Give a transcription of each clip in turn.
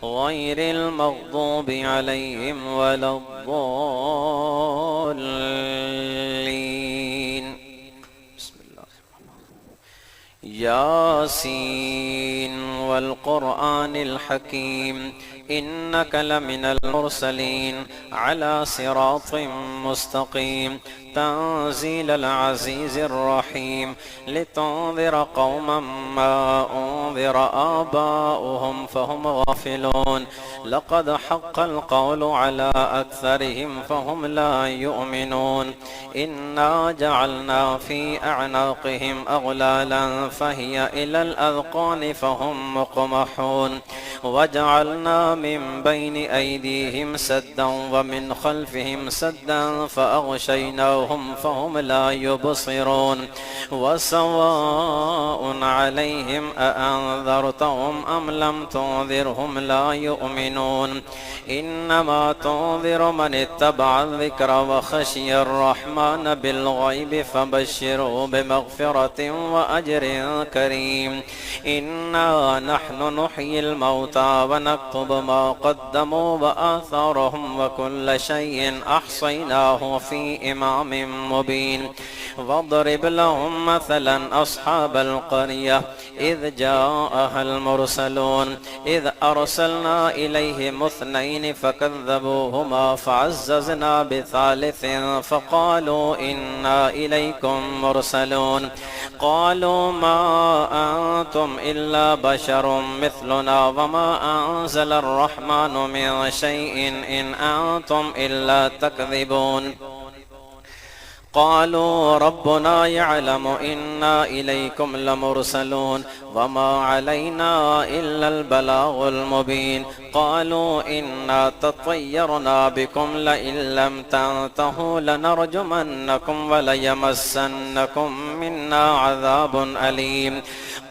غير المغضوب عليهم ولا الضالين. بسم الله. ياسين والقرآن الحكيم إنك لمن المرسلين على صراط مستقيم تنزيل العزيز الرحيم لتنذر قوما ما أنذر آباؤهم فهم غافلون لقد حق القول على أكثرهم فهم لا يؤمنون إنا جعلنا في أعناقهم أغلالا فهي إلى الأذقان فهم مقمحون وجعلنا من بين أيديهم سدا ومن خلفهم سدا فأغشيناهم فهم لا يبصرون وسواء عليهم أأنذرتهم أم لم تنذرهم لا يؤمنون إنما تنذر من اتبع الذكر وخشي الرحمن بالغيب فبشره بمغفرة وأجر كريم إنا نحن نحيي الموتى ونكتب ما قدموا وآثارهم وكل شيء أحصيناه في إمام مبين واضرب لهم مثلا أصحاب القرية إذ جاءها المرسلون إذ أرسلنا إليهم اثنين فكذبوهما فعززنا بثالث فقالوا إنا إليكم مرسلون قالوا ما أنتم إلا بشر مثلنا وما أنزل الرحمن من شيء إن أنتم إلا تكذبون قالوا ربنا يعلم إنا إليكم لمرسلون وما علينا إلا البلاغ المبين قالوا إنا تطيرنا بكم لئن لم تنتهوا لنرجمنكم وليمسنكم منا عذاب أليم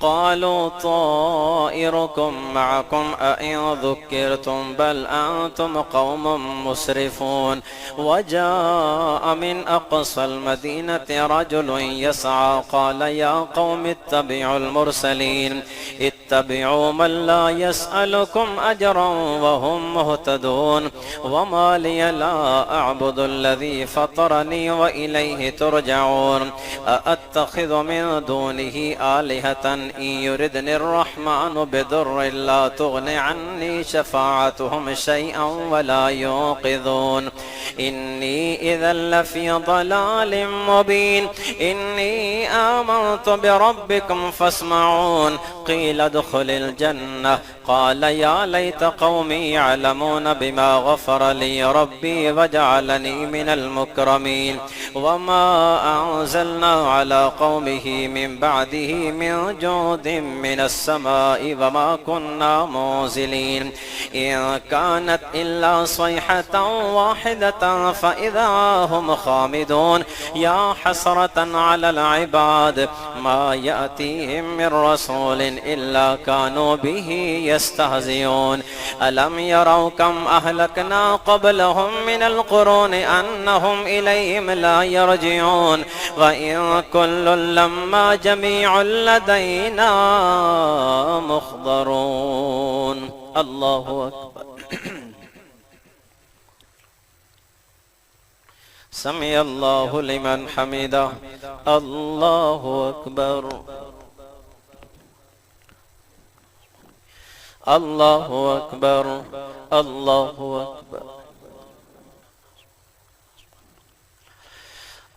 قالوا طائركم معكم أئن ذكرتم بل أنتم قوم مسرفون وجاء من أقصى المدينة رجل يسعى قال يا قوم اتبعوا المرسلين اتبعوا من لا يسألكم أجرا وهم مهتدون وما لي لا أعبد الذي فطرني وإليه ترجعون أأتخذ من دونه آلهة إن يردني الرحمن بضر لا تغن عني شفاعتهم شيئا ولا ينقذون إني إذا لفي ضلال مبين إني آمنت بربكم فاسمعون قيل ادخل الجنة قال يا ليت قومي يعلمون بما غفر لي ربي وجعلني من المكرمين وما أنزلنا على قومه من بعده من جود من السماء وما كنا منزلين إن كانت إلا صيحة واحدة فإذا هم خامدون يا حسرة على العباد ما يأتيهم من رسول إلا كانوا به يستهزئون ألم يروا كم أهلكنا قبلهم من القرون أنهم إليهم لا يرجعون وإن كل لما جميع لدينا مخضرون الله أكبر سمع الله لمن حمده الله أكبر الله أكبر الله أكبر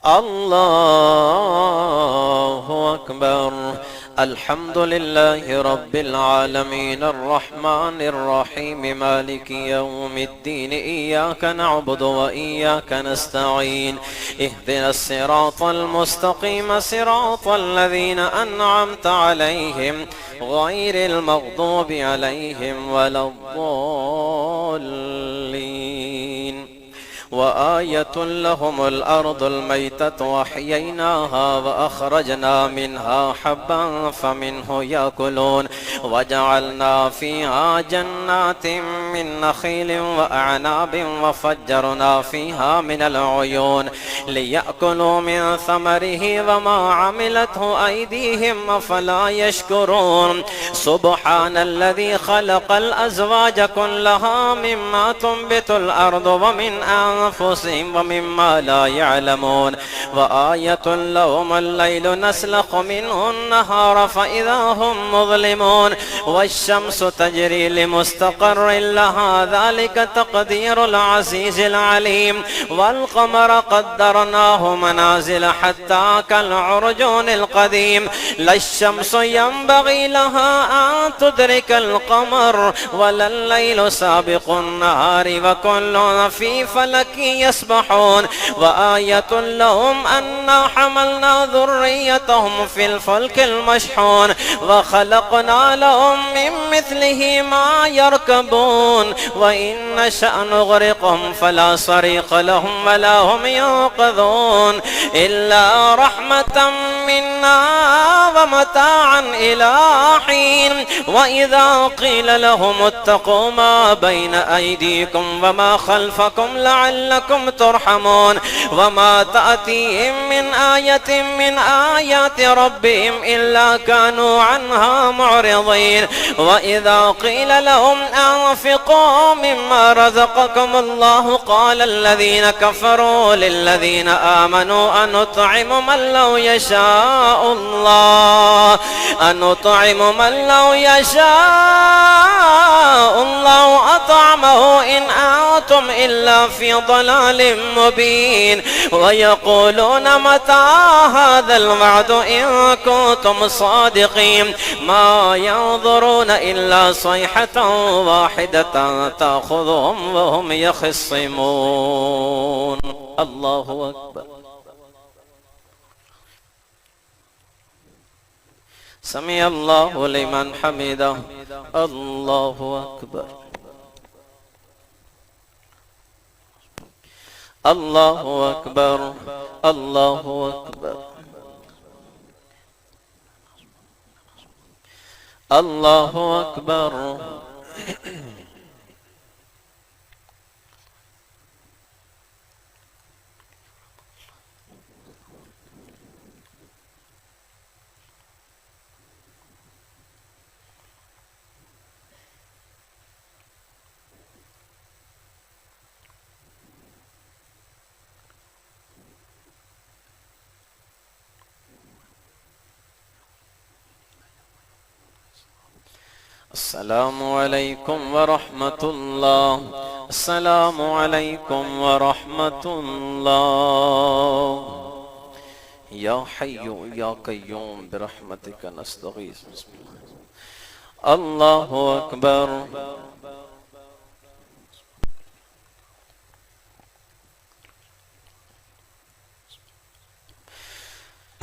الله أكبر الحمد لله رب العالمين الرحمن الرحيم مالك يوم الدين إياك نعبد وإياك نستعين اهدنا الصراط المستقيم صراط الذين أنعمت عليهم غير المغضوب عليهم ولا الضالين وآية لهم الأرض الميتة وأحييناها وأخرجنا منها حبا فمنه يأكلون وجعلنا فيها جنات من نخيل وأعناب وفجرنا فيها من العيون ليأكلوا من ثمره وما عملته أيديهم أفلا يشكرون سبحان الذي خلق الأزواج كلها مما تنبت الأرض ومن أنفسهم ومما لا يعلمون وآية لهم الليل نسلخ منه النهار فإذا هم مظلمون والشمس تجري لمستقر لها ذلك تقدير العزيز العليم والقمر قدرناه منازل حتى كالعرجون القديم لا الشمس ينبغي لها أن تدرك القمر ولا الليل سابق النهار وكل في فلك يسبحون وآية لهم أنا حملنا ذريتهم في الفلك المشحون وخلقنا لهم من مثله ما يركبون وإن نشأ نغرقهم فلا صريخ لهم ولا هم ينقذون إلا رحمة منا ومتاعا إلى حين وإذا قيل لهم اتقوا ما بين أيديكم وما خلفكم لعلكم ترحمون وما تأتيهم من آية من آيات ربهم إلا كانوا عنها معرضين وإذا قيل لهم أنفقوا مما رزقكم الله قال الذين كفروا للذين آمنوا أنطعم من لو يشاء الله الله أطعمه إن أنتم إلا في ضلال مبين ويقولون متى هذا الوعد إن كنتم صادقين ما ينظرون إلا صيحة واحدة تأخذهم وهم يخصمون الله أكبر سمع الله لمن حمده الله أكبر الله أكبر الله أكبر الله أكبر السلام عليكم ورحمة الله السلام عليكم ورحمة الله يا حي يا قيوم برحمتك نستغيث بسم الله الله أكبر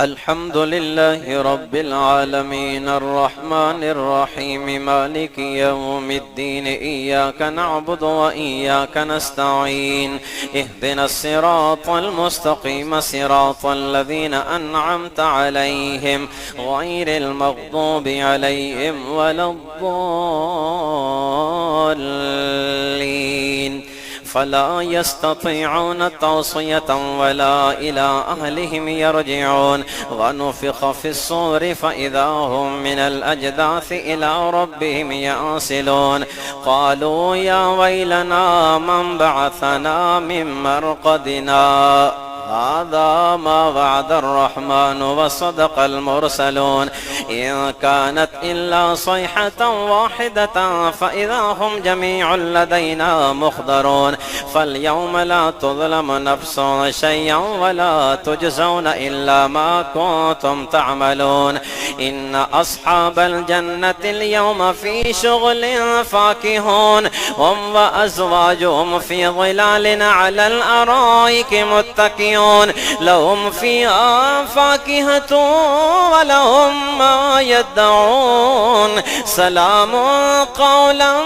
الحمد لله رب العالمين الرحمن الرحيم مالك يوم الدين إياك نعبد وإياك نستعين اهدنا الصراط المستقيم صراط الذين أنعمت عليهم غير المغضوب عليهم ولا الضالين فلا يستطيعون توصية ولا إلى أهلهم يرجعون ونفخ في الصور فإذا هم من الأجداث إلى ربهم ينسلون قالوا يا ويلنا من بعثنا من مرقدنا هذا ما وعد الرحمن وصدق المرسلون إن كانت إلا صيحة واحدة فإذا هم جميع لدينا محضرون فاليوم لا تظلم نفس شيئا ولا تجزون إلا ما كنتم تعملون إن أصحاب الجنة اليوم في شغل فاكهون هم وأزواجهم في ظلال على الأرائك متكئون لهم فيها فاكهة ولهم ما يدعون سلام قولا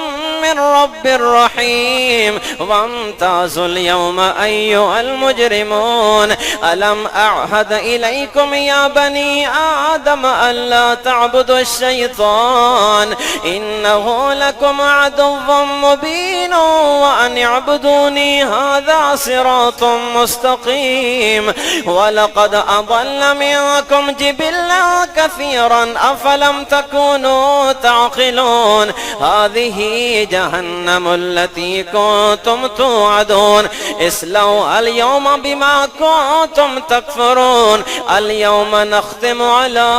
من رب رحيم وامتازوا اليوم أيها المجرمون ألم أعهد إليكم يا بني آدم ألا تعبدوا الشيطان إنه لكم عدو مبين وأن اعبدوني هذا صراط مستقيم ولقد أضل منكم جبلا كثيرا أفلم تكونوا تعقلون هذه جهنم التي كنتم توعدون اصلوا اليوم بما كنتم تكفرون اليوم نختم على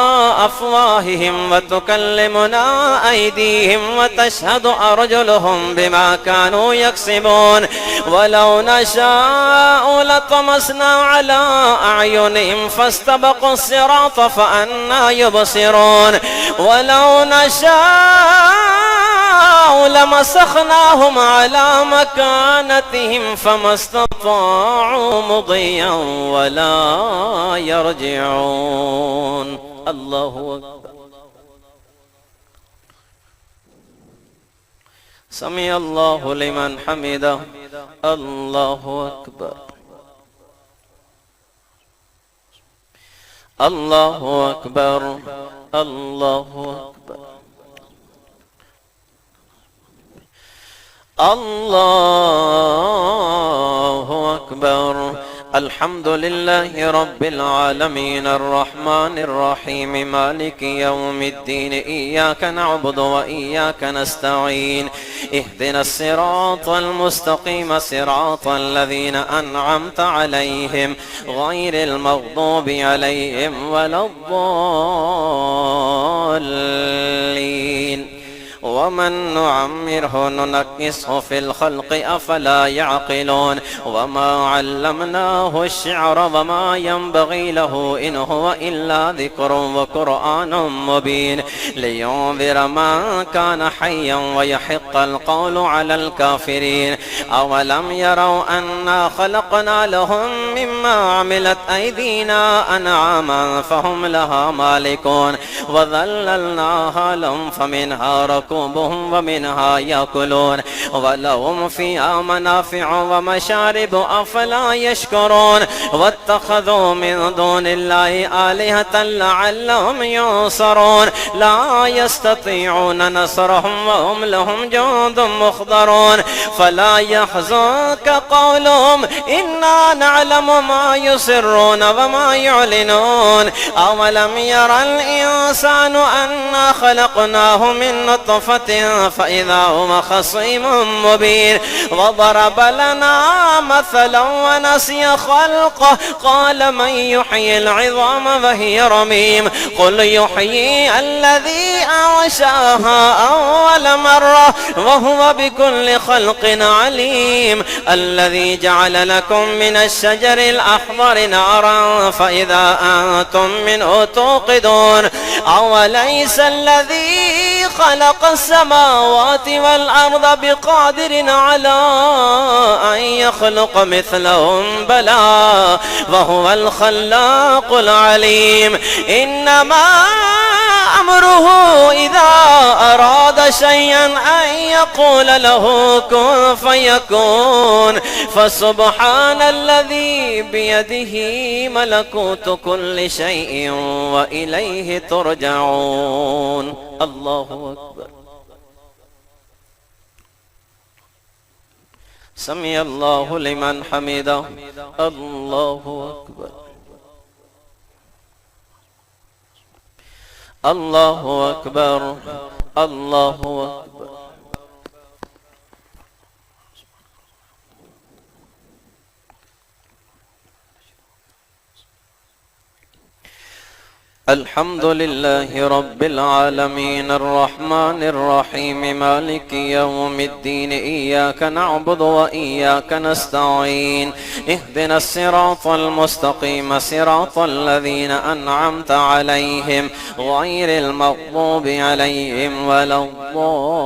أفواههم وتكلمنا أيديهم وتشهد أرجلهم بما كانوا يكسبون ولو نشاء لطمسنا على أعينهم فاستبقوا الصراط فأنى يبصرون ولو نشاء لمسخناهم على مكانتهم فما استطاعوا مضيا ولا يرجعون الله أكبر سمع الله لمن حمده الله أكبر الله أكبر الله أكبر الله أكبر الحمد لله رب العالمين الرحمن الرحيم مالك يوم الدين إياك نعبد وإياك نستعين اهدنا الصراط المستقيم صراط الذين أنعمت عليهم غير المغضوب عليهم ولا الضالين ومن نعمره ننكسه في الخلق أفلا يعقلون وما علمناه الشعر وما ينبغي له إن هو إلا ذكر وقرآن مبين لينذر من كان حيا ويحق القول على الكافرين أولم يروا أنا خلقنا لهم مما عملت أيدينا أنعاما فهم لها مالكون وذللناها لهم فمنها ركوبهم ومنها يأكلون ولهم فيها منافع ومشارب أفلا يشكرون واتخذوا من دون الله آلهة لعلهم ينصرون لا يستطيعون نصرهم وهم لهم جند مخضرون فلا يحزنك قولهم إنا نعلم ما يسرون وما يعلنون أولم يرى الإنسان أنا خلقناه من نطفة فإذا هو خصيم مبين وضرب لنا مثلا ونسي خلقه قال من يحيي العظام وهي رميم قل يحيي الذي أنشأها أول مرة وهو بكل خلق عليم الذي جعل لكم من الشجر الأخضر نارا فإذا أنتم منه توقدون أوليس الذي خلق السماوات والأرض بقادر على أن يخلق مثلهم بلى وهو الخلاق العليم إنما أمره إذا أراد شيئا أن يقول له كن فيكون فسبحان الذي بيده ملكوت كل شيء وإليه ترجعون الله أكبر سمع الله لمن حمده الله أكبر الله أكبر الله أكبر الحمد لله رب العالمين الرحمن الرحيم مالك يوم الدين إياك نعبد وإياك نستعين اهدنا الصراط المستقيم صراط الذين أنعمت عليهم غير المغضوب عليهم ولا الضالين.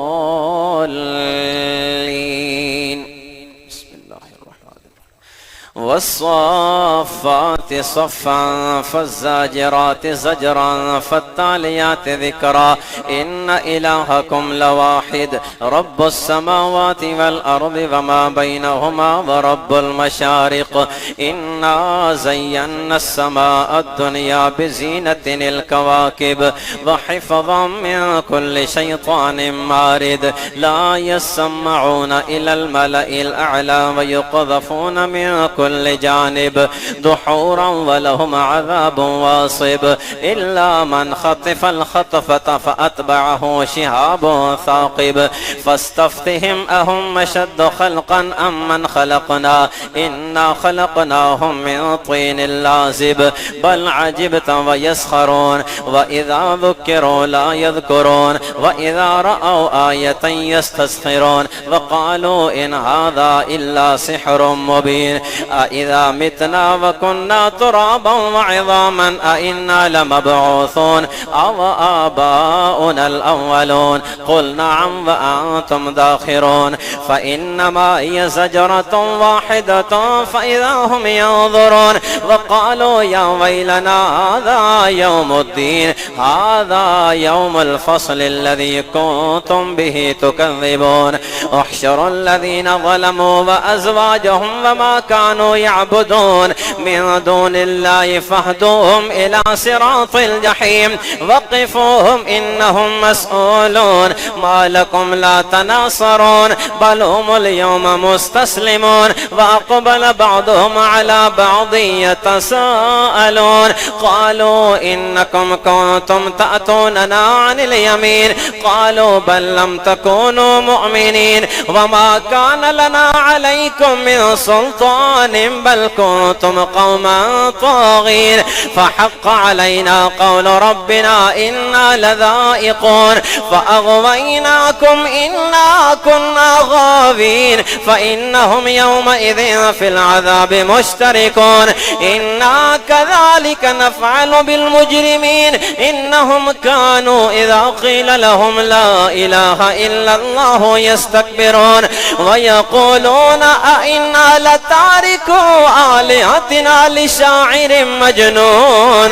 والصافات صفا فالزاجرات زجرا فالتاليات ذكرا إن إلهكم لواحد رب السماوات والأرض وما بينهما ورب المشارق إنا زينا السماء الدنيا بزينة الكواكب وحفظا من كل شيطان مارد لا يسمعون إلى الملأ الأعلى ويقذفون من كل جانب دحورا ولهم عذاب واصب إلا من خطف الخطفة فأتبعه شهاب ثاقب فاستفتهم أهم أشد خلقا أم من خلقنا إنا خلقناهم من طين لازب بل عجبت ويسخرون وإذا ذكروا لا يذكرون وإذا رأوا آية يستسخرون وقالوا إن هذا إلا سحر مبين أإذا متنا وكنا ترابا وعظاما أإنا لمبعوثون أو آباؤنا الأولون قل نعم وأنتم داخرون فإنما هي زجرة واحدة فإذا هم ينظرون وقالوا يا ويلنا هذا يوم الدين هذا يوم الفصل الذي كنتم به تكذبون احشروا الذين ظلموا وأزواجهم وما كانوا يعبدون من دون الله فاهدوهم إلى صراط الجحيم وقفوهم إنهم مسؤولون ما لكم لا تناصرون بل هم اليوم مستسلمون وأقبل بعضهم على بعض يتساءلون قالوا إنكم كنتم تأتوننا عن اليمين قالوا بل لم تكونوا مؤمنين وما كان لنا عليكم من سلطان بل كنتم قوما طاغين فحق علينا قول ربنا إنا لذائقون فأغويناكم إنا كنا غاوين فإنهم يومئذ في العذاب مشتركون إنا كذلك نفعل بالمجرمين إنهم كانوا إذا قيل لهم لا إله إلا الله يستكبرون ويقولون أئنا لتاركو آلهتنا لشاعر مجنون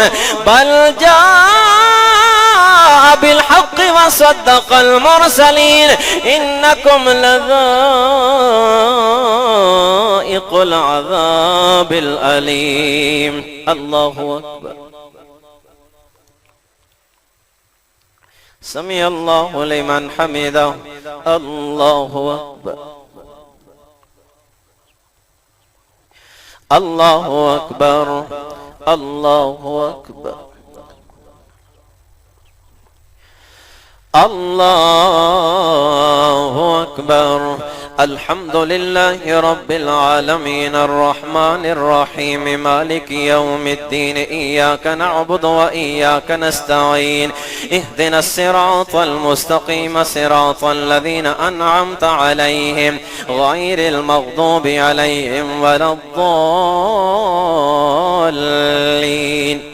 بل جاء بالحق وصدق المرسلين إنكم لذائق العذاب الأليم. الله أكبر. سمع الله لمن حمده. الله أكبر. الله أكبر. الله أكبر. الله أكبر. الحمد لله رب العالمين الرحمن الرحيم مالك يوم الدين إياك نعبد وإياك نستعين اهدنا الصراط المستقيم صراط الذين أنعمت عليهم غير المغضوب عليهم ولا الضالين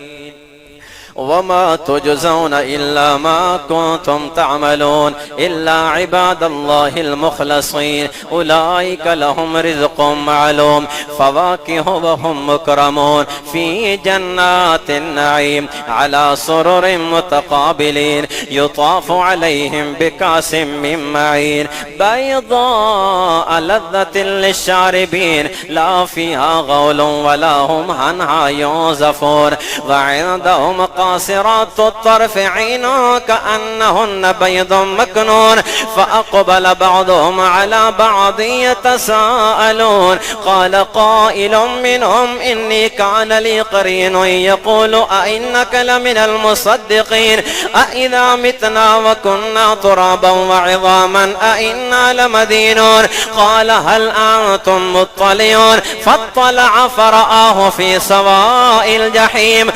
وما تجزون إلا ما كنتم تعملون إلا عباد الله المخلصين أولئك لهم رزق معلوم فواكه وهم مكرمون في جنات النعيم على سرر متقابلين يطاف عليهم بكأس من معين بيضاء لذة للشاربين لا فيها غول ولا هم عنها ينزفون وعندهم قاصرات الطرف عين كأنهن بيض مكنون فأقبل بعضهم على بعض يتساءلون قال قائل منهم إني كان لي قرين يقول أئنك لمن المصدقين أئذا متنا وكنا ترابا وعظاما أئنا لمدينون قال هل أنتم مطلعون فاطلع فرآه في سواء الجحيم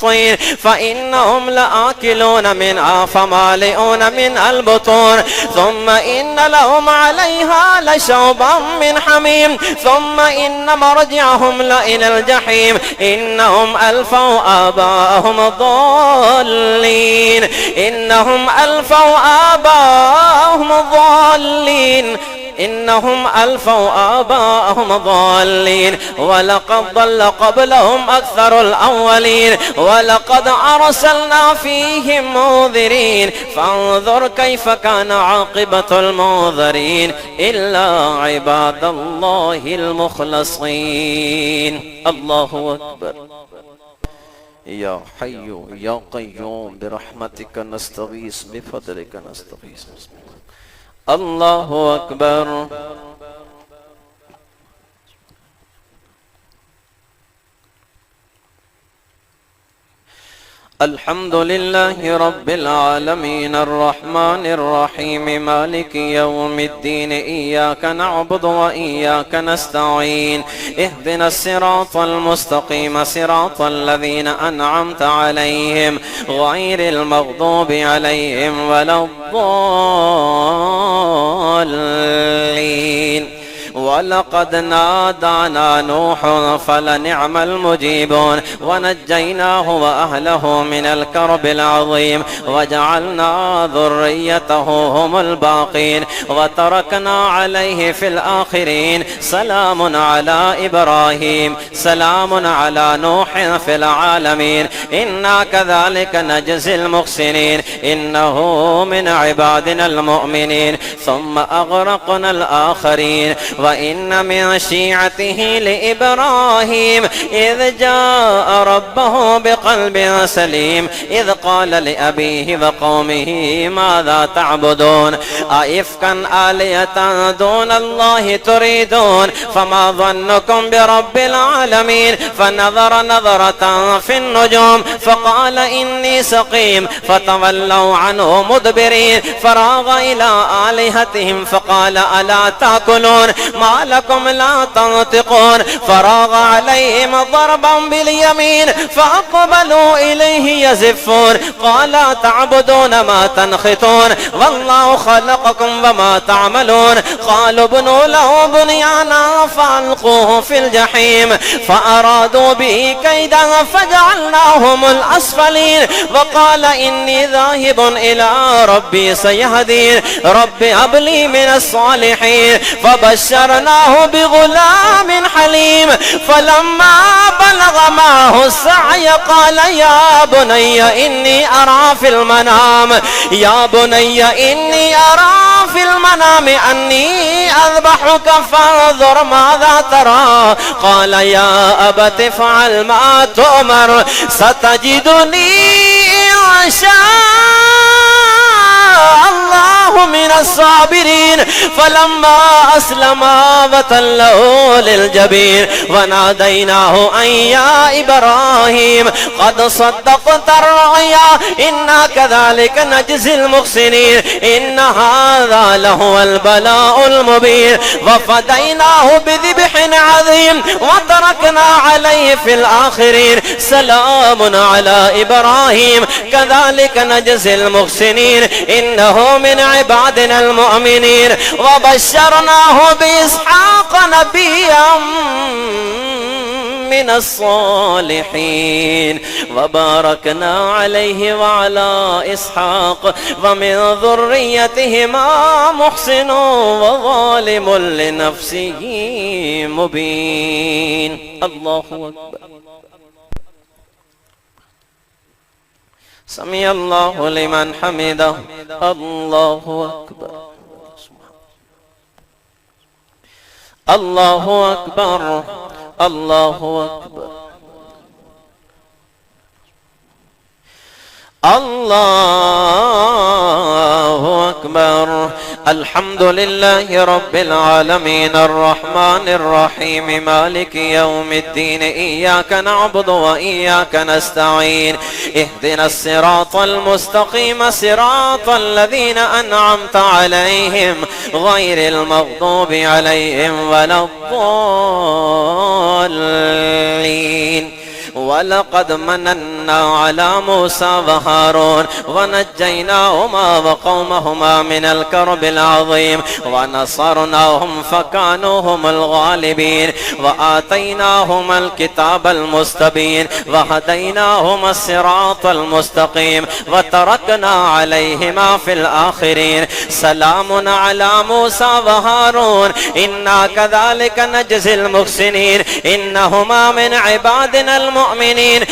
الطين فإنهم لآكلون منها فمالئون من البطون ثم إن لهم عليها لشوبا من حميم ثم إن مرجعهم لإلى الجحيم إنهم ألفوا آباءهم الضالين إنهم ألفوا آباءهم الضالين إنهم ألفوا آباءهم ضالين ولقد ضل قبلهم أكثر الأولين ولقد أرسلنا فيهم منذرين فانظر كيف كان عاقبة المنذرين إلا عباد الله المخلصين. الله أكبر. يا حي يا قيوم برحمتك نستغيث بفضلك نستغيث. الله أكبر. الحمد لله رب العالمين الرحمن الرحيم مالك يوم الدين إياك نعبد وإياك نستعين اهدنا الصراط المستقيم صراط الذين أنعمت عليهم غير المغضوب عليهم ولا الضالين. ولقد نادانا نوح فلنعم المجيبون ونجيناه وأهله من الكرب العظيم وجعلنا ذريته هم الباقين وتركنا عليه في الآخرين سلام على إبراهيم سلام على نوح في العالمين إنا كذلك نجزي المحسنين إنه من عبادنا المؤمنين ثم أغرقنا الآخرين. وإن من شيعته لإبراهيم إذ جاء ربه بقلب سليم إذ قال لأبيه وقومه ماذا تعبدون أئفكا آلهة دون الله تريدون فما ظنكم برب العالمين فنظر نظرة في النجوم فقال إني سقيم فتولوا عنه مدبرين فراغ إلى آلهتهم فقال ألا تأكلون ما لكم لا تنطقون فراغ عليهم ضربا باليمين فأقبلوا إليه يزفون قال تعبدون ما تنحتون والله خلقكم وما تعملون قالوا ابنوا له بنيانا فألقوه في الجحيم فأرادوا به كيدا فجعلناهم الأسفلين وقال إني ذاهب إلى ربي سيهدين رب هب لي من الصالحين فبشرناه بغلام حليم فلما بلغ معه السعي قال يا بني إني أرى في المنام في المنام أني أذبحك فانظر ماذا ترى قال يا أبت افعل ما تؤمر ستجدني إن شاء الله من الصابرين فلما أسلما وتله للجبين وناديناه أن يا إبراهيم قد صدقت الرؤيا إنا كذلك نجزي المحسنين إن هذا لهو البلاء المبين وفديناه بذبح عظيم وتركنا عليه في الآخرين سلام على إبراهيم كذلك نجزي المحسنين إنه من عبادنا المؤمنين وبشرناه بإسحاق نبيا من الصالحين وباركنا عليه وعلى إسحاق ومن ذريتهما محسن وظالم لنفسه مبين. الله أكبر. سمع الله لمن حمده. الله أكبر. الله أكبر. الله أكبر. الله أكبر. الحمد لله رب العالمين الرحمن الرحيم مالك يوم الدين إياك نعبد وإياك نستعين اهدنا الصراط المستقيم صراط الذين أنعمت عليهم غير المغضوب عليهم ولا الضالين. ولقد مننا وتركنا على موسى وهارون ونجيناهما وقومهما من الكرب العظيم ونصرناهم فكانوا هم الغالبين وآتيناهما الكتاب المستبين وهديناهما الصراط المستقيم وتركنا عليهما في الآخرين سلام على موسى وهارون إنا كذلك نجزي المحسنين إنهما من عبادنا المؤمنين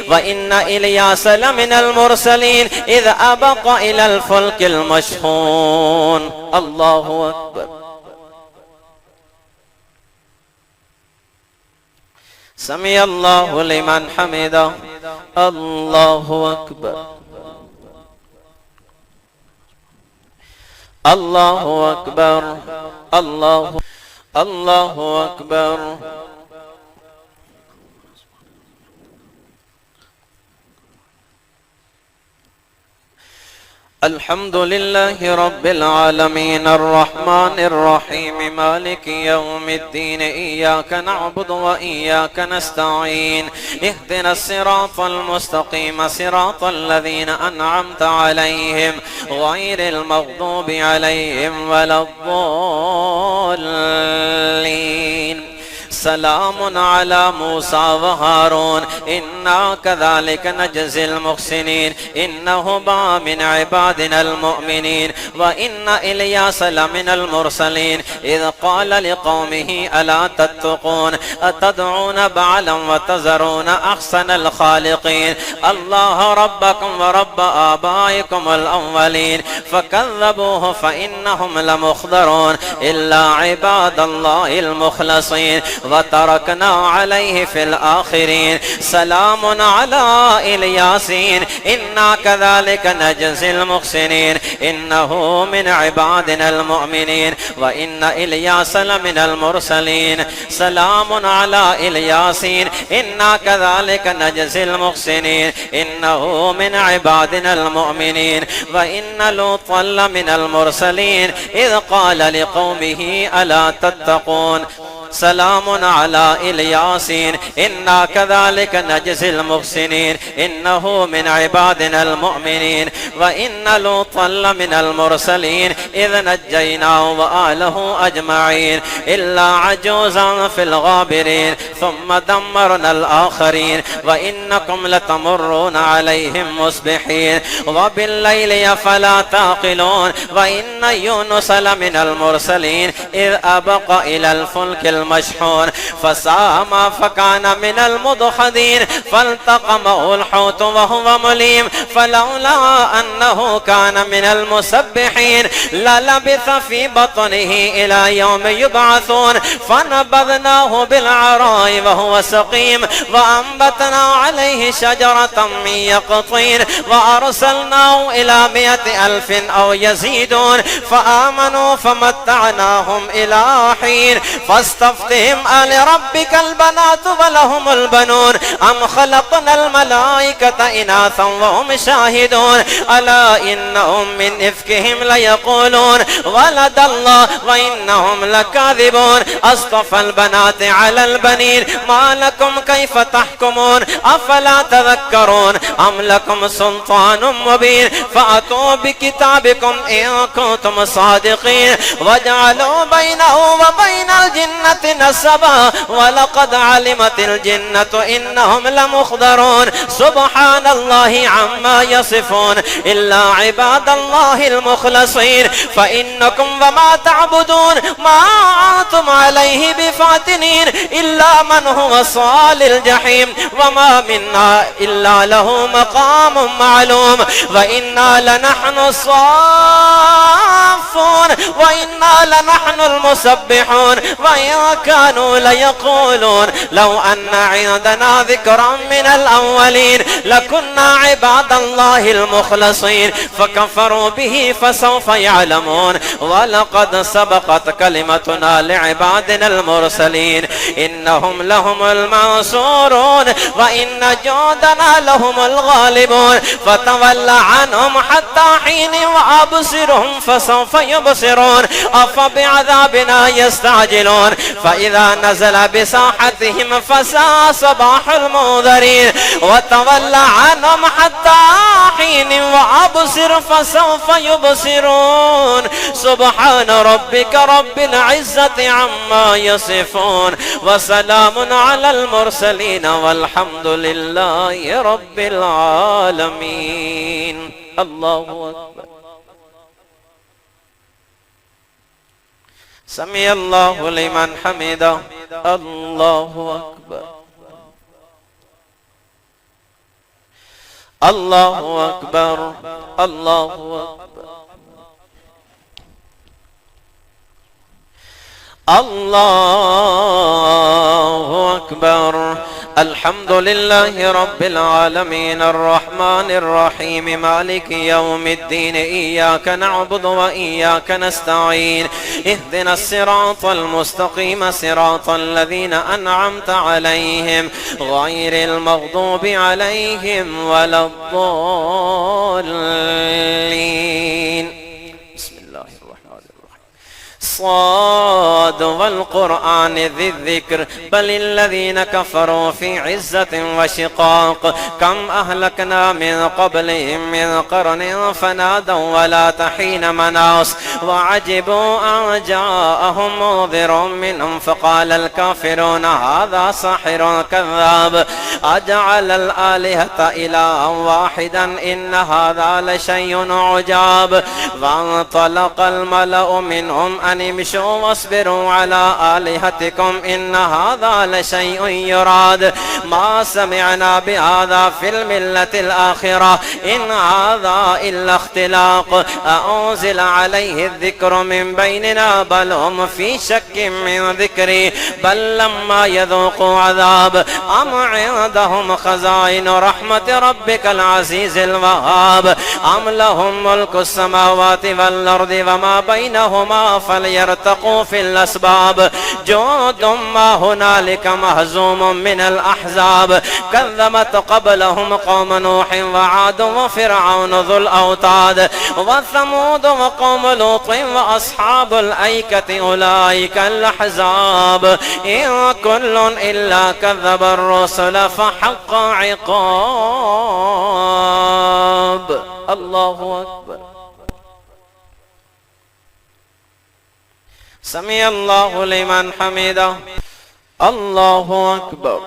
وإن إلياس لمن المرسلين إذ أبق إلى الفلك المشحون. الله أكبر. سمع الله لمن حمده. الله أكبر. الله أكبر. الله أكبر. الحمد لله رب العالمين الرحمن الرحيم مالك يوم الدين إياك نعبد وإياك نستعين اهدنا الصراط المستقيم صراط الذين أنعمت عليهم غير المغضوب عليهم ولا الضالين. سلام على موسى وهارون إنا كذلك نجزي المحسنين إنهما من عبادنا المؤمنين وإن إلياس لمن المرسلين إذ قال لقومه ألا تتقون أتدعون بعلا وتذرون أحسن الخالقين الله ربكم ورب آبائكم الأولين فكذبوه فإنهم لمحضرون إلا عباد الله المخلصين وتركنا عليه في الآخرين سلام على إلياسين إنا كذلك نجزي المحسنين إنه من عبادنا المؤمنين وإن إلياس لمن المرسلين سلام على إلياسين إنا كذلك نجزي المحسنين إنه من عبادنا المؤمنين وإن لوطا لمن المرسلين إذ قال لقومه ألا تتقون سلام على إلياسين إنا كذلك نجزي المحسنين إنه من عبادنا المؤمنين وإن لوطا لمن المرسلين إذ نجيناه وآله أجمعين إلا عجوزا في الغابرين ثم دمرنا الآخرين وإنكم لتمرون عليهم مصبحين وبالليل فلا تعقلون وإن يونس لمن المرسلين إذ أبق إلى الفلك المشحون فساهم فكان من المدحضين فالتقمه الحوت وهو مليم فلولا أنه كان من المسبحين للبث في بطنه إلى يوم يبعثون فنبذناه بالعراء وهو سقيم وأنبتنا عليه شجرة من يقطين وأرسلناه إلى 100,000 أو يزيدون فآمنوا فمتعناهم إلى حين فاستفتهم ألربك البنات ولهم البنون أم خلقنا الملائكة إناثا وهم شاهدون ألا إنهم من إفكهم ليقولون ولد الله وإنهم لكاذبون أصطفى البنات على البنين ما لكم كيف تحكمون أفلا تذكرون أم لكم سلطان مبين فأتوا بكتابكم إن كنتم صادقين وجعلوا بينه وبين الجنة نسبا ولقد علمت الجنة إنهم لمحضرون سبحان الله عما يصفون إلا عباد الله المخلصين فإنكم وما تعبدون ما أنتم عليه بفاتنين إلا من هو صال الجحيم وما منا إلا له مقام معلوم وإنا لنحن الصافون وإنا لنحن المسبحون وإن كانوا ليقولون لو أن عندنا ذكرا من الأولين لكنا عباد الله المخلصين فكفروا به فسوف يعلمون ولقد سبقت كلمتنا لعبادنا المرسلين إنهم لهم المنصورون وإن جندنا لهم الغالبون فتول عنهم حتى حين وأبصرهم فسوف يبصرون أفبعذابنا يستعجلون فإذا نزل بساحتهم فساء صباح المنذرين وتولى عنهم حتى حين وأبصر فسوف يبصرون سبحان ربك رب العزة عما يصفون وسلام على المرسلين والحمد لله رب العالمين. الله أكبر. سمع الله لمن حمده. الله أكبر. الله أكبر. الله أكبر. الله أكبر. الحمد لله رب العالمين الرحمن الرحيم مالك يوم الدين إياك نعبد وإياك نستعين اهدنا الصراط المستقيم صراط الذين أنعمت عليهم غير المغضوب عليهم ولا الضالين. صاد والقرآن ذي الذكر بل الذين كفروا في عزة وشقاق كم أهلكنا من قبلهم من قرن فنادوا ولا تحين مناص وعجبوا أن جاءهم منذر منهم فقال الكافرون هذا ساحر كذاب أجعل الآلهة إلها واحدا إن هذا لشيء عجاب. فانطلق الملأ منهم أن امشوا واصبروا على آلهتكم إن هذا لشيء يراد ما سمعنا بهذا في الملة الآخرة إن هذا إلا اختلاق أنزل عليه الذكر من بيننا بل هم في شك من ذكري بل لما يذوقوا عذاب أم عندهم خزائن رحمة ربك العزيز الوهاب أم لهم ملك السماوات والأرض وما بينهما فليرتقوا في الأسباب جند ما هنالك مهزوم من الأحزاب كذبت قبلهم قوم نوح وعاد وفرعون ذو الأوتاد وثمود وقوم لوط وأصحاب الأيكة أولئك الأحزاب إن كل إلا كذب الرسل فحق عقاب. الله أكبر. سمع الله لمن حمده. الله أكبر.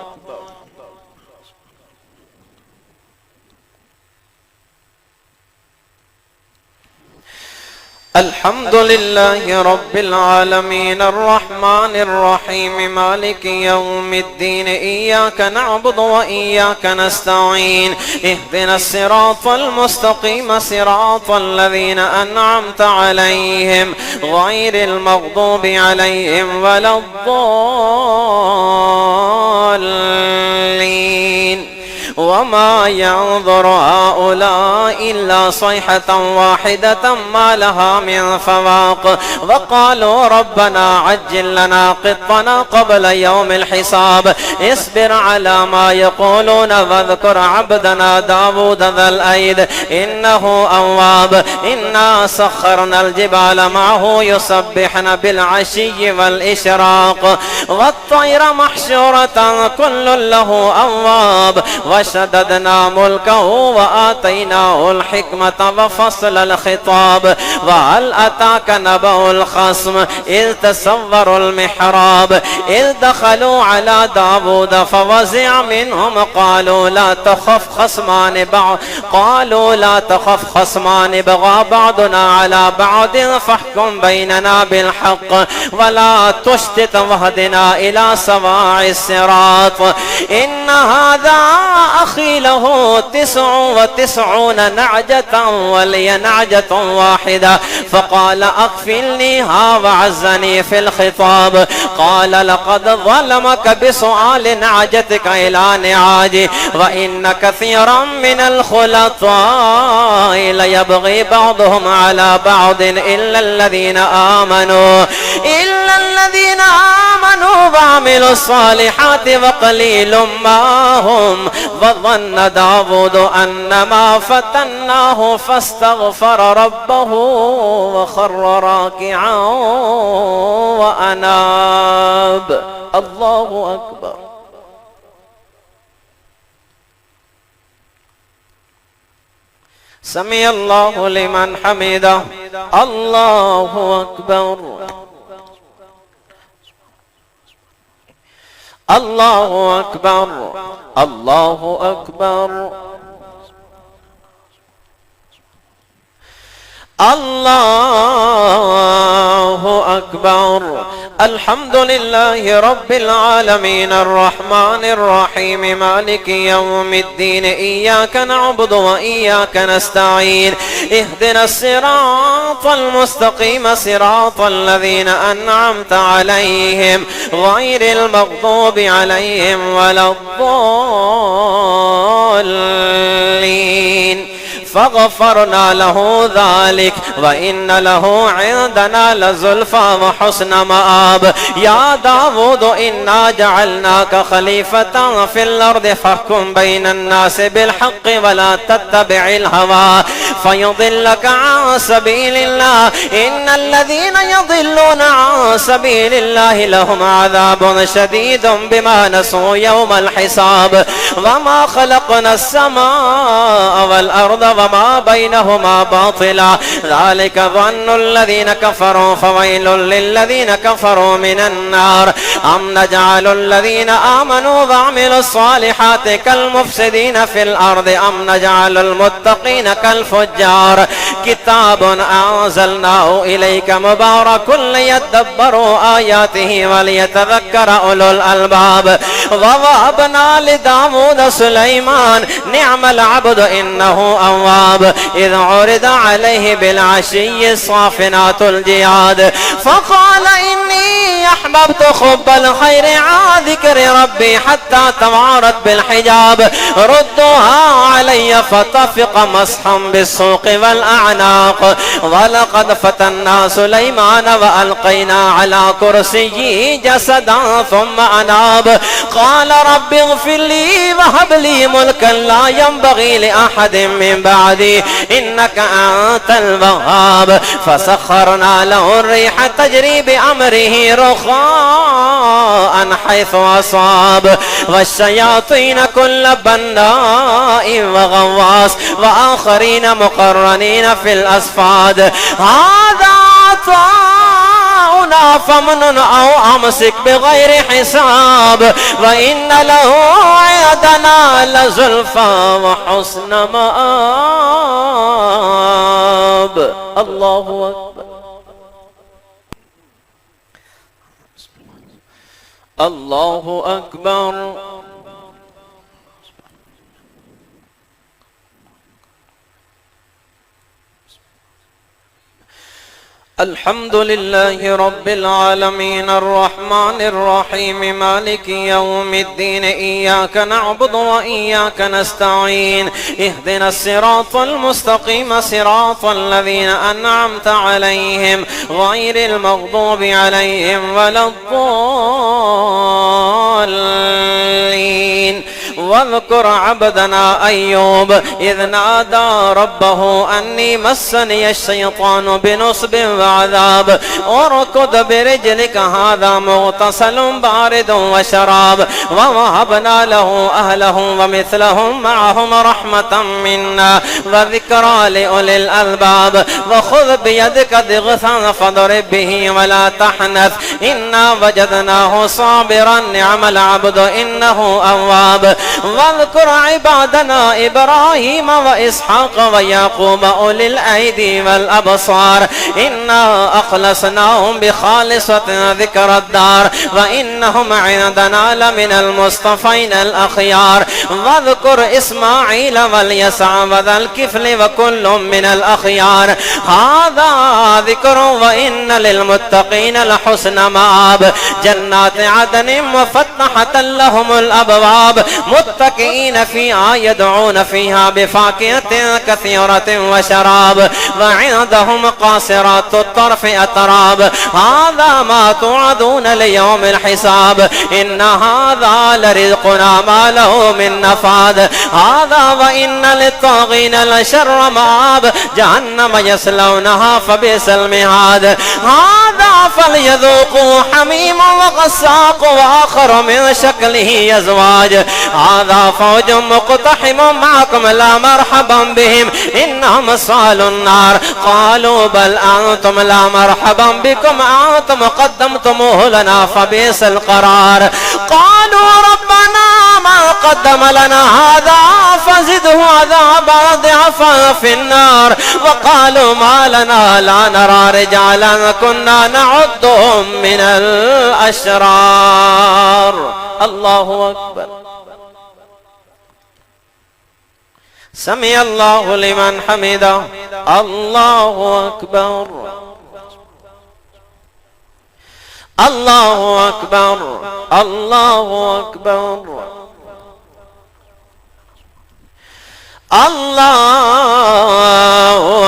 الحمد لله رب العالمين الرحمن الرحيم مالك يوم الدين إياك نعبد وإياك نستعين اهدنا الصراط المستقيم صراط الذين أنعمت عليهم غير المغضوب عليهم ولا الضالين. وما ينظر هؤلاء إلا صيحة واحدة ما لها من فواق وقالوا ربنا عجل لنا قطنا قبل يوم الحساب اصبر على ما يقولون واذكر عبدنا داود ذا الأيد إنه أواب إنا سخرنا الجبال معه يسبحن بالعشي والإشراق والطير محشورة كل له أواب وشددنا ملكه وآتيناه الحكمة وفصل الخطاب وهل أتاك نبأ الخصم إذ تسوروا المحراب إذ دخلوا على داود فوزع منهم قالوا لا تخف خصمان بغى بعضنا على بعض فاحكم بيننا بالحق ولا تشتت واهدنا إلى سواء الصراط إن هذا أخي له 99 نعجة ولي نعجة واحدة فقال أكفلنيها وعزني في الخطاب قال لقد ظلمك بسؤال نعجتك إلى نعاجي وإن كثيرا من الخلطاء ليبغي بعضهم على بعض إلا الذين آمنوا الذين آمنوا وعملوا الصالحات وقليل ما هم وظن داود أنما فتناه فاستغفر ربه وخر راكعا وأناب. الله أكبر. سمع الله لمن حمده. الله أكبر. الله أكبر. الله أكبر. الله أكبر. الحمد لله رب العالمين الرحمن الرحيم مالك يوم الدين إياك نعبد وإياك نستعين اهدنا الصراط المستقيم صراط الذين أنعمت عليهم غير المغضوب عليهم ولا الضالين. فغفرنا له ذلك وإن له عندنا لزلفى وحسن مآب. يا داود إنا جعلناك خليفة في الأرض فاحكم بين الناس بالحق ولا تتبع الهوى فيضلك عن سبيل الله إن الذين يضلون عن سبيل الله لهم عذاب شديد بما نسوا يوم الحساب. وما خلقنا السماء والأرض وما بينهما باطلا ذلك ظن الذين كفروا فويل للذين كفروا من النار. أم نجعل الذين آمنوا وعملوا الصالحات كالمفسدين في الأرض أم نجعل المتقين كالفجار. كتاب أنزلناه إليك مبارك ليدبروا آياته وليتذكر أولو الألباب. ووهبنا لداود سليمان نعم العبد إنه أواب إذ عرض عليه بالعشي الصافنات الجياد فقال إني أحببت حب الخير عن ذكر ربي حتى توارت بالحجاب ردوها علي فطفق مسحا بالسوق والأعناق. ولقد فتنا سليمان وألقينا على كرسيه جسدا ثم أناب قال رب اغفر لي وهب لي ملكا لا ينبغي لأحد من بعدي إنك أنت الوهاب. فسخرنا له الريح تجري بأمره رخاء حيث أصاب والشياطين كل بناء وغواص وآخرين مقرنين في الأصفاد. هذا عطاؤنا فمن أو أمسك بغير حساب وإن له عندنا لزلفى وحسن مآب. الله أكبر. الله أكبر. الحمد لله رب العالمين الرحمن الرحيم مالك يوم الدين إياك نعبد وإياك نستعين اهدنا الصراط المستقيم صراط الذين أنعمت عليهم غير المغضوب عليهم ولا الضالين. واذكر عبدنا أيوب إذ نادى ربه أني مسني الشيطان بنصب وعذاب اركض برجلك هذا مغتسل بارد وشراب. ووهبنا له أهله ومثلهم معهم رحمة منا وذكرى لأولي الألباب. وخذ بيدك ضغثا فاضرب به ولا تحنث إنا وجدناه صابرا نعم العبد إنه أواب. واذكر عبادنا إبراهيم وإسحاق ويعقوب أولي الأيدي والأبصار إنا أخلصناهم بخالصة ذكر الدار وإنهم عندنا لمن المصطفين الأخيار. واذكر إسماعيل واليسع وذا الكفل وكل من الأخيار. هذا ذكر وإن للمتقين لحسن مآب. جنات عدن مفتحة لهم الأبواب متكئين فيها يدعون فيها بفاكهة كثيرة وشراب وعندهم قاصرات الطرف أتراب هذا ما توعدون ليوم الحساب إن هذا لرزقنا ما له من نفاد هذا وإن للطاغين لشر مآب جهنم يصلونها فبئس المهاد هذا فليذوقوا حميم وغساق وآخر من شكله أزواج هذا فوج مقتحم معكم لا مرحبا بهم إنهم صالوا النار قالوا بل أنتم لا مرحبا بكم أنتم قدمتموه لنا فبئس القرار قالوا ربنا ما قدم لنا هذا فزده عذابا ضعفا في النار وقالوا ما لنا لا نرى رجالا كنا نعدهم من الأشرار الله أكبر سمع الله لمن حمده الله أكبر الله أكبر الله أكبر الله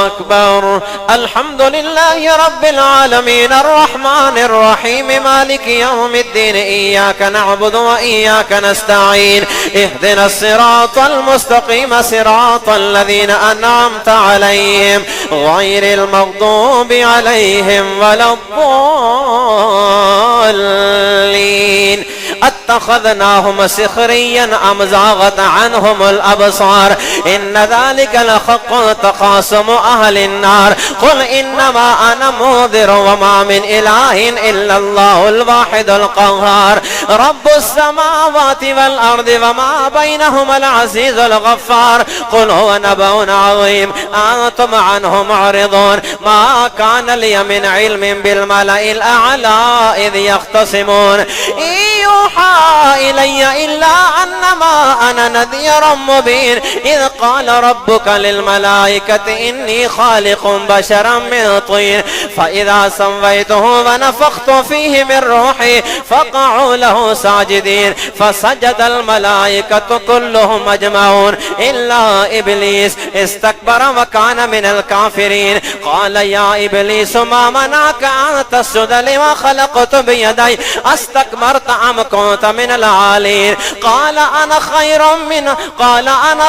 أكبر الحمد لله رب العالمين الرحمن الرحيم مالك يوم الدين إياك نعبد وإياك نستعين اهدنا الصراط المستقيم صراط الذين أنعمت عليهم غير المغضوب عليهم ولا الضالين اتخذناهم سخريا أم زاغت عنهم الأبصار إن ذلك لحق تخاصم أهل النار قل إنما أنا منذر وما من إله إلا الله الواحد القهار رب السماوات والأرض وما بينهما العزيز الغفار قل هو نبأ عظيم أنتم عنه معرضون ما كان لي من علم بالملأ الأعلى إذ يختصمون يوحى إلي إلا أنما أنا نذير مبين إذ قال ربك للملائكة إني خالق بشرا من طين فإذا سويته ونفخت فيه من روحي فقعوا له ساجدين فسجد الملائكة كلهم أجمعون إلا إبليس استكبر وكان من الكافرين قال يا إبليس ما منعك أن تسجد لما خلقت بيدي أستكبرت أم كنت من العالين قال أنا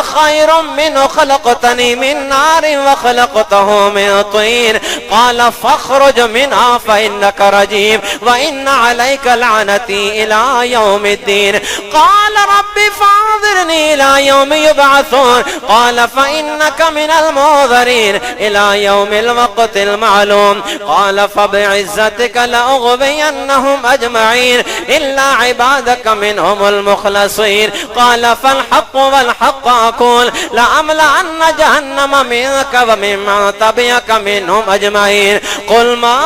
خير منه خلقتني من نار وخلقته من طين قال فاخرج منها فإنك رجيم وإن عليك لعنتي إلى يوم الدين قال رب فانظرني إلى يوم يبعثون قال فإنك من المنظرين إلى يوم الوقت المعلوم قال فبعزتك لأغوينهم أجمعين إلا عبادك منهم المخلصين قال فالحق والحق أقول لأملأن جهنم منك وممن تبعك منهم أجمعين قل ما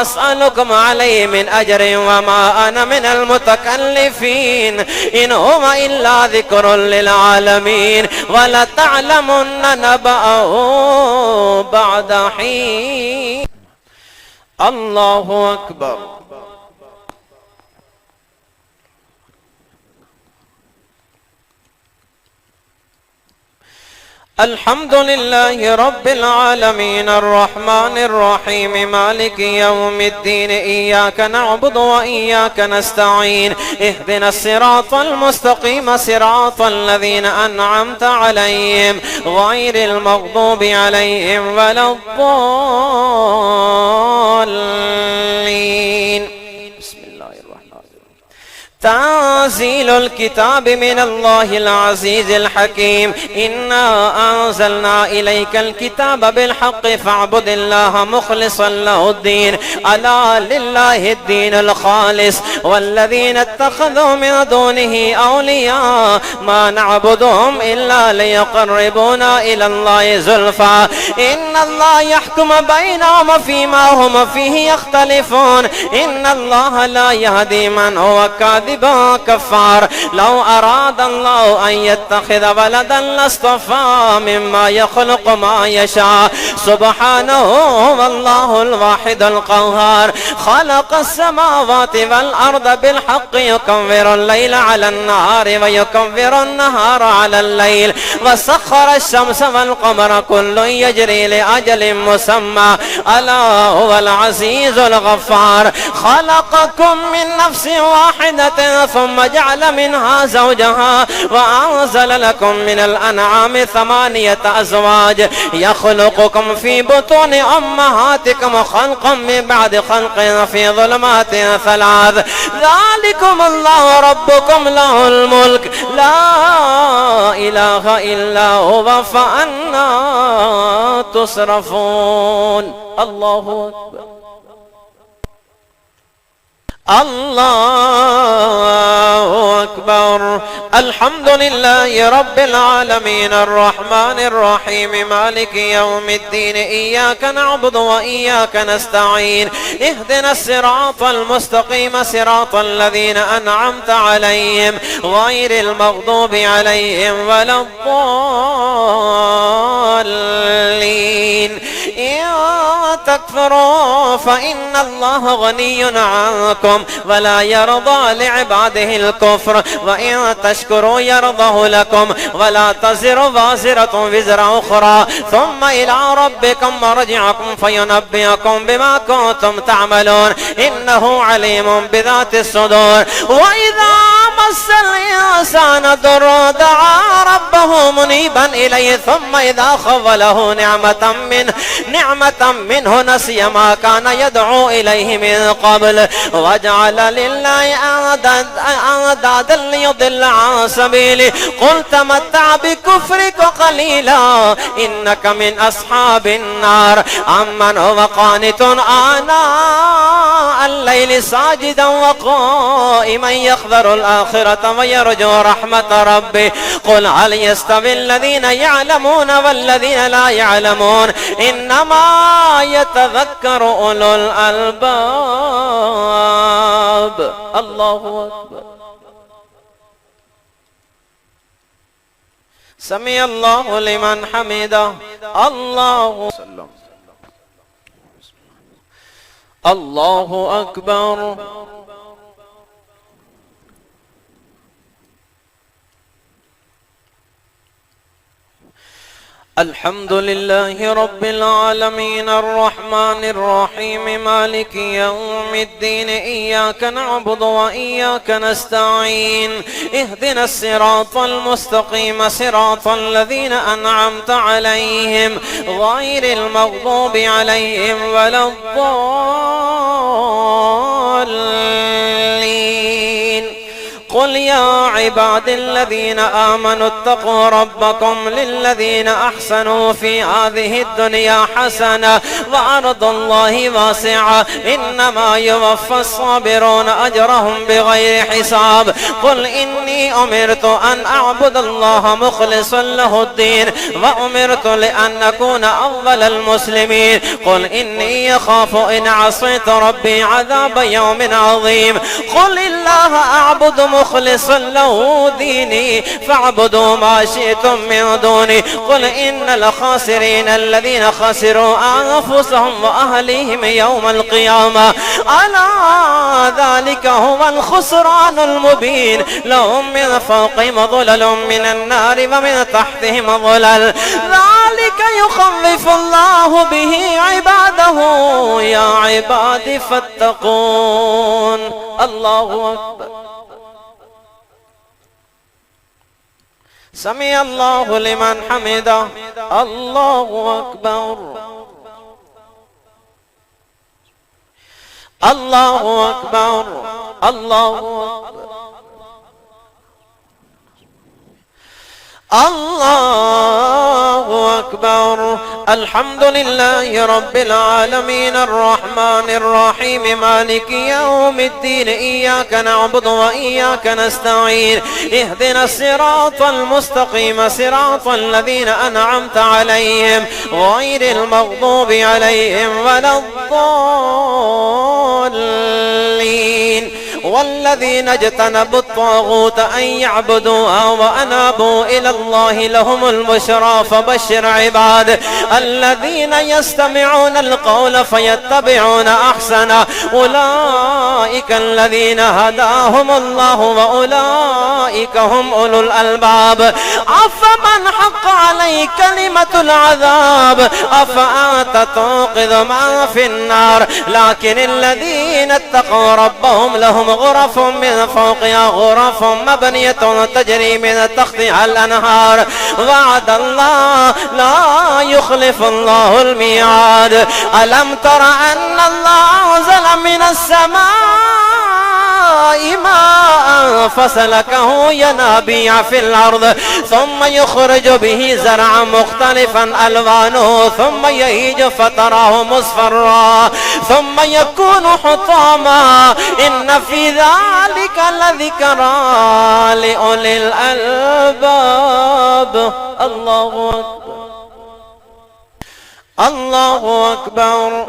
أسألكم عليه من أجر وما أنا من المتكلفين إن هو إلا ذكر للعالمين ولتعلمن نبأه بعد حين الله أكبر الحمد لله رب العالمين الرحمن الرحيم مالك يوم الدين إياك نعبد وإياك نستعين اهدنا الصراط المستقيم صراط الذين أنعمت عليهم غير المغضوب عليهم ولا الضالين تنزيل الكتاب من الله العزيز الحكيم إنا أنزلنا إليك الكتاب بالحق فاعبد الله مخلصا له الدين ألا لله الدين الخالص والذين اتخذوا من دونه أولياء ما نعبدهم إلا ليقربونا إلى الله زلفى إن الله يحكم بينهم فيما هم فيه يختلفون إن الله لا يهدي من هو كاذب كفار. لو أراد الله أن يتخذ ولدا لاصطفى مما يخلق ما يشاء. سبحانه والله الواحد القهار. خلق السماوات والأرض بالحق يكور الليل على النهار ويكور النهار على الليل وسخر الشمس والقمر كل يجري لأجل مسمى ألا هو العزيز الغفار. خلقكم من نفس واحدة ثم جعل منها زوجها وأنزل لكم من الأنعام 8 أزواج يخلقكم في بطون أمهاتكم خلقا من بعد خلق في ظلمات 3. ذلكم الله ربكم له الملك لا إله إلا هو فأنا تصرفون. الله أكبر. الله أكبر. الحمد لله رب العالمين الرحمن الرحيم مالك يوم الدين. إياك نعبد وإياك نستعين. اهدنا الصراط المستقيم صراط الذين أنعمت عليهم غير المغضوب عليهم ولا الضالين. إن تكفروا فإن الله غني عنكم ولا يرضى لعباده الكفر وإن تشكروا يرضه لكم ولا تزر وازرة وزر أخرى ثم إلى ربكم مرجعكم فينبئكم بما كنتم تعملون إنه عليم بذات الصدور. وإذا مس الإنسان ضر دعا ربه منيبا إليه ثم إذا خوله نعمة منه نسي ما كان يدعو إليه من قبل وجعل لله أندادا ليضل عن سبيله. قل تمتع بكفرك قليلا إنك من أصحاب النار. أمن هو قانت آناء الليل ساجدا وقائما يحذر الآخرة ويرجو رحمة ربه. قل هل يستوي الذين يعلمون والذين لا يعلمون إنما يتذكر أولو الألباب. الله أكبر. سمع الله لمن حمده. الله أكبر. الحمد لله رب العالمين الرحمن الرحيم مالك يوم الدين. إياك نعبد وإياك نستعين. اهدنا الصراط المستقيم صراط الذين أنعمت عليهم غير المغضوب عليهم ولا الضالين. قل يا عباد الذين آمنوا اتقوا ربكم للذين أحسنوا في هذه الدنيا حسنة وأرض الله واسعة إنما يوفى الصابرون أجرهم بغير حساب. قل إني أمرت أن أعبد الله مخلصا له الدين وأمرت لأن أكون أول المسلمين. قل إني أخاف إن عصيت ربي عذاب يوم عظيم. قل الله أعبد مخلصا له ديني فاعبدوا ما شئتم من دوني. قل إن الخاسرين الذين خسروا أنفسهم وأهليهم يوم القيامة ألا ذلك هو الخسران المبين. لهم من فوقهم ظلل من النار ومن تحتهم ظلل ذلك يخوف الله به عباده يا عباد فاتقون. الله أكبر. سمع الله لمن حمده. الله أكبر. الله أكبر. الله أكبر. الله أكبر. الحمد لله رب العالمين الرحمن الرحيم مالك يوم الدين. إياك نعبد وإياك نستعين. اهدنا الصراط المستقيم صراط الذين أنعمت عليهم غير المغضوب عليهم ولا الضالين. والذين اجتنبوا الطاغوت أن يعبدوها وأنابوا إلى الله لهم البشرى فبشر عباد الذين يستمعون القول فيتبعون أحسنه أولئك الذين هداهم الله وأولئك هم أولو الألباب أفمن حق عليه كلمة العذاب أفأنت تنقذ من في النار لكن الذين اتقوا ربهم لهم غرف من فوقها غرف مبنية تجري من تحتها الأنهار وعد الله لا يخلف الله الميعاد ألم تر أن الله أنزل من السماء ماء فسلكه ينابيع في الأرض ثم يخرج به زرعا مختلفا ألوانه ثم يهيج فتراه مصفرا ثم يكون حطاما إن في ذلك لذكرى لأولي الألباب الله أكبر الله أكبر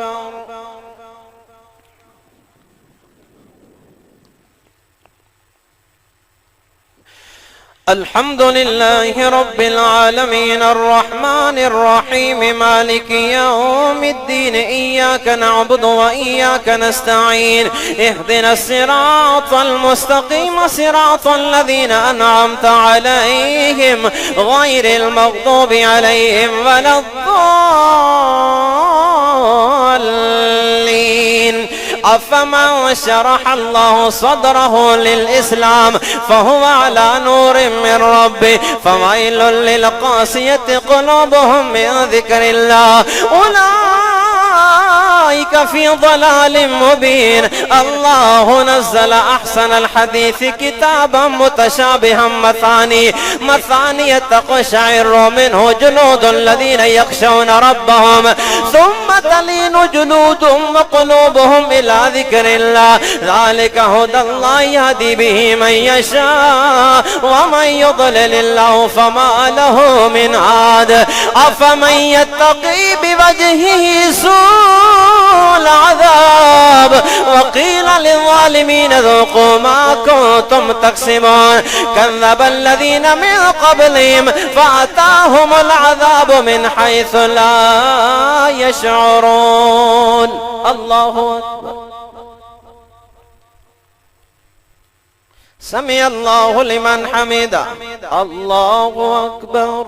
الحمد لله رب العالمين الرحمن الرحيم مالك يوم الدين إياك نعبد وإياك نستعين اهدنا الصراط المستقيم صراط الذين أنعمت عليهم غير المغضوب عليهم ولا الضالين أفمن شرح الله صدره للإسلام فهو على نور من ربه فويل للقاسية قلوبهم من ذكر الله أولئك في ضلال مبين الله نزل أحسن الحديث كتابا متشابها مثاني تقشعر منه جلود الذين يخشون ربهم ثم تلين جلودهم وقلوبهم إلى ذكر الله ذلك هدى الله يهدي به من يشاء ومن يضلل الله فما له من هاد أفمن يتقي بوجهه سوء العذاب وقيل للظالمين ذوقوا ما كنتم تكسبون كذب الذين من قبلهم فأتاهم العذاب من حيث لا يشعرون الله أكبر سمع الله لمن حمده الله أكبر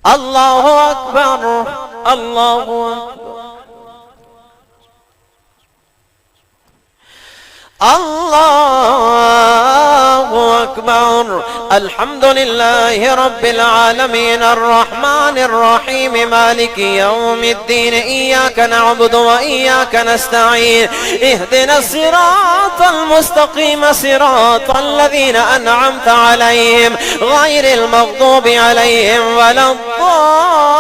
الله أكبر الله أكبر الله أكبر الحمد لله رب العالمين الرحمن الرحيم مالك يوم الدين إياك نعبد وإياك نستعين اهدنا الصراط المستقيم صراط الذين أنعمت عليهم غير المغضوب عليهم ولا الضالين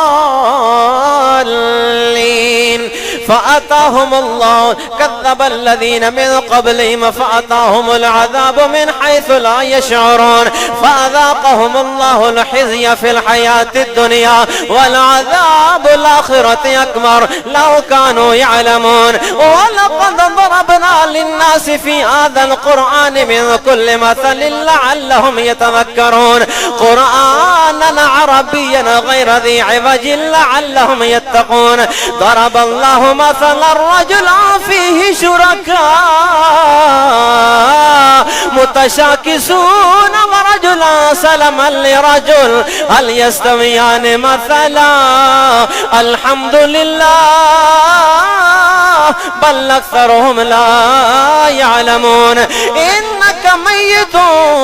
فأتاهم الله كذب الذين من قبلهم فأتاهم العذاب من حيث لا يشعرون فأذاقهم الله الخزي في الحياة الدنيا والعذاب الآخرة أكبر لو كانوا يعلمون ولقد ضربنا للناس في هذا القرآن من كل مثل لعلهم يتذكرون قرآنا عربيا غير ذي عوج لعلهم يتقون ضرب الله مثلا رجلا فيه شركاء متشاكسون ورجلا سلما لرجل هل يستويان مثلا الحمد لله بل أكثرهم لا يعلمون إنك ميت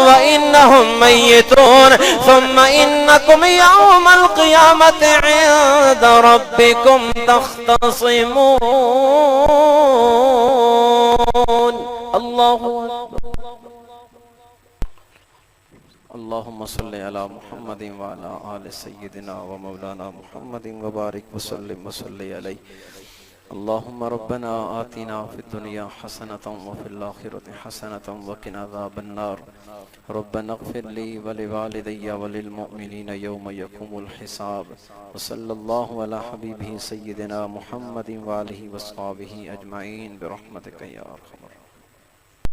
وإنهم ميتون ثم إنكم يوم القيامة عند ربكم تختصمون الله أكبر اللهم صل على محمد وعلى آل سيدنا ومولانا محمد وبارك وسلم عليه اللهم ربنا آتنا في الدنيا حسنة وفي الآخرة حسنة وقنا عذاب النار ربنا اغفر لي ولوالدي وللمؤمنين يوم يقوم الحساب وصلى الله على حبيبه سيدنا محمد وآله وصحبه أجمعين برحمتك يا أرحم الراحمين.